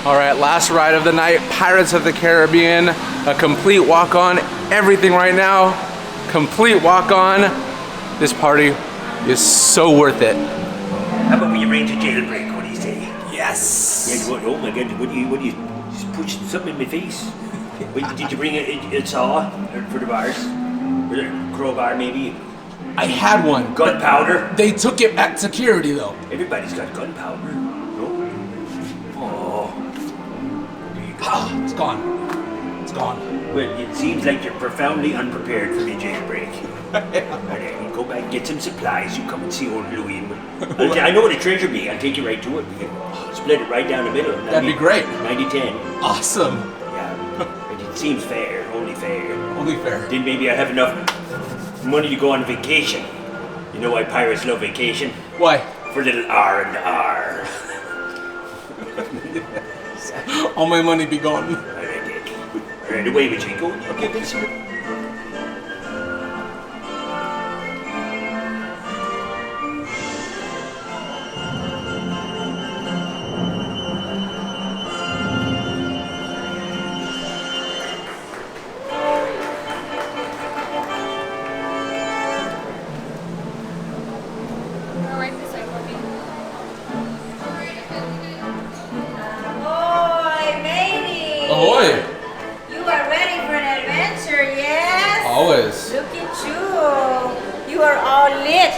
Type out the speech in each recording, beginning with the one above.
All right, last ride of the night, Pirates of the Caribbean, a complete walk-on, everything right now, complete walk-on. This party is so worth it. How about we arrange a jailbreak? What do you say? Yes. Yeah, oh my God, what do you just push something in my face? Wait, did you bring a saw for the bars? Or a crowbar maybe? I had one. Gunpowder? They took it at security though. Everybody's got gunpowder. No? Oh. There you go. Oh, it's gone. It's gone. Well, it seems like you're profoundly unprepared for the jailbreak. Alright, you go back, get some supplies, you come and see old Louie. I know what a treasure be, I'll take you right to it. We can split it right down the middle. That'd be great. 90-10. Awesome. Yeah, it seems fair, only fair. Only fair. Then maybe I have enough money to go on vacation. You know why pirates love vacation? Why? For little R and R. All my money be gone. Alright, Dick. Alright, away with you. Go, get this. Ahoy! You are ready for an adventure, yes? Always. Look at you. You are all lit.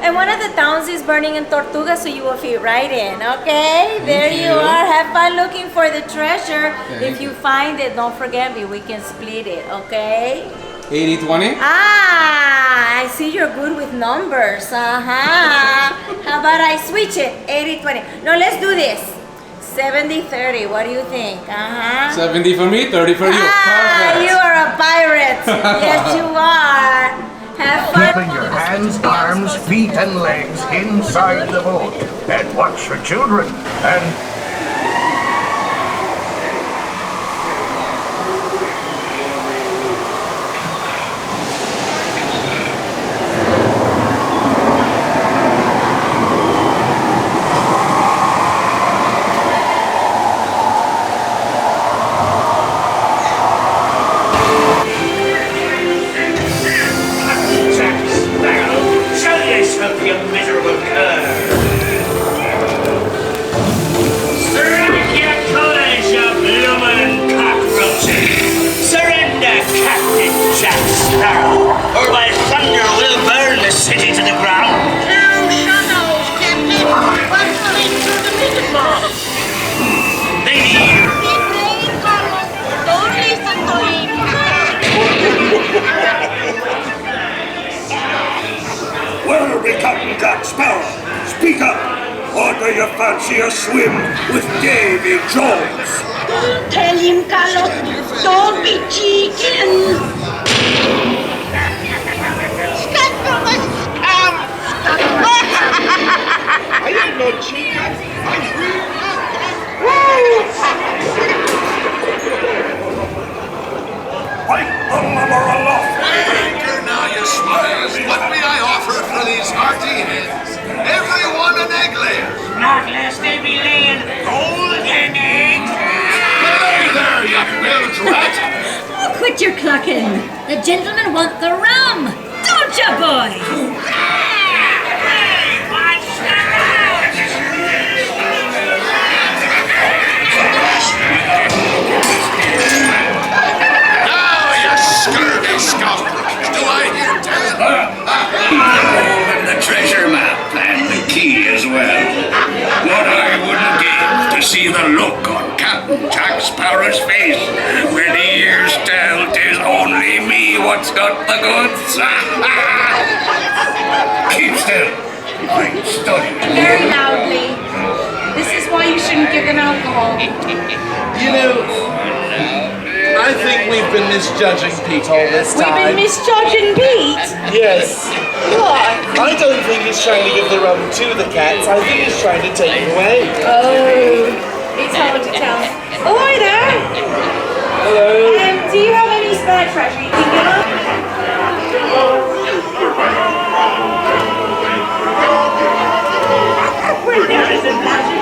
And one of the towns is burning in Tortuga, so you will fit right in, okay? There you are. Have fun looking for the treasure. If you find it, don't forget me. We can split it, okay? 80-20? Ah, I see you're good with numbers. How about I switch it? 80-20. No, let's do this. 70-30, what do you think? 70 for me, 30 for you. Perfect. You are a pirate. Yes, you are. Have fun. Keeping your hands, arms, feet, and legs inside the boat. And watch for children. And speak up, or do you fancy a swim with Davy Jones? Don't tell him, Carlos. Don't be cheeky. I ain't no cheating. Fight the mother aloft. Anchor now, you swells. What may I offer for these hearty heads? Everyone an egg layer. Not lest they be laying golden eggs. Hey there, you bilge rat. Oh, quit your clucking. The gentlemen want the rum. Don't you, boy? Scurvy scoundrel! Do I hear tell? And the treasure map and the key as well. What I wouldn't give to see the look on Captain Jack Sparrow's face when he hears tell 'tis only me what's got the goods. Keep still. I'm studying. Very loudly. This is why you shouldn't give them alcohol. You know, I think we've been misjudging Pete all this time. We've been misjudging Pete? Yes. What? I don't think he's trying to give the rum to the cats. I think he's trying to take it away. Oh, it's hard to tell. Oh, hi there. Hello. Do you have any spare treasure you can give us? Where there is a magic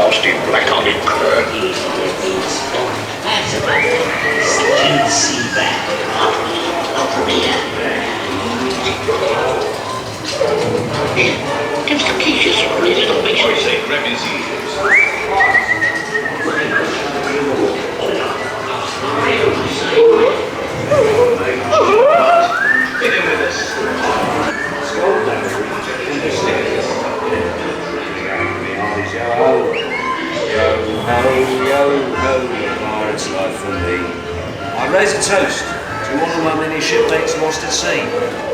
embossed in black on ink. Gives the quiches a little bit. Grab his ears. I raise a toast to all of my many shipmates lost at sea.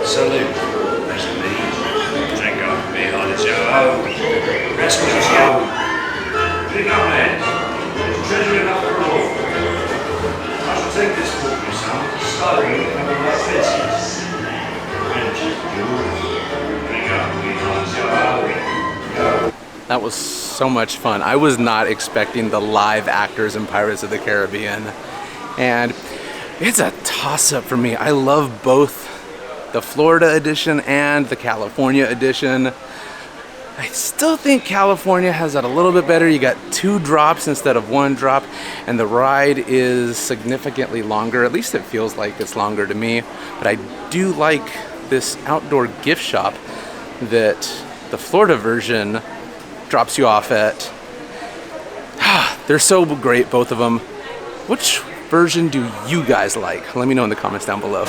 Salute. Measure me. Drink up, me hearted yo-ho. Rascals yo. Drink up, man. There's treasure enough for all. I shall take this book, my son, studying a couple of my fences. Friendship, George. Drink up, me hearted yo-ho. That was so much fun. I was not expecting the live actors in Pirates of the Caribbean. And it's a toss-up for me. I love both the Florida edition and the California edition. I still think California has it a little bit better. You got 2 drops instead of 1 drop, and the ride is significantly longer. At least it feels like it's longer to me. But I do like this outdoor gift shop that the Florida version drops you off at. They're so great, both of them. Which version do you guys like? Let me know in the comments down below.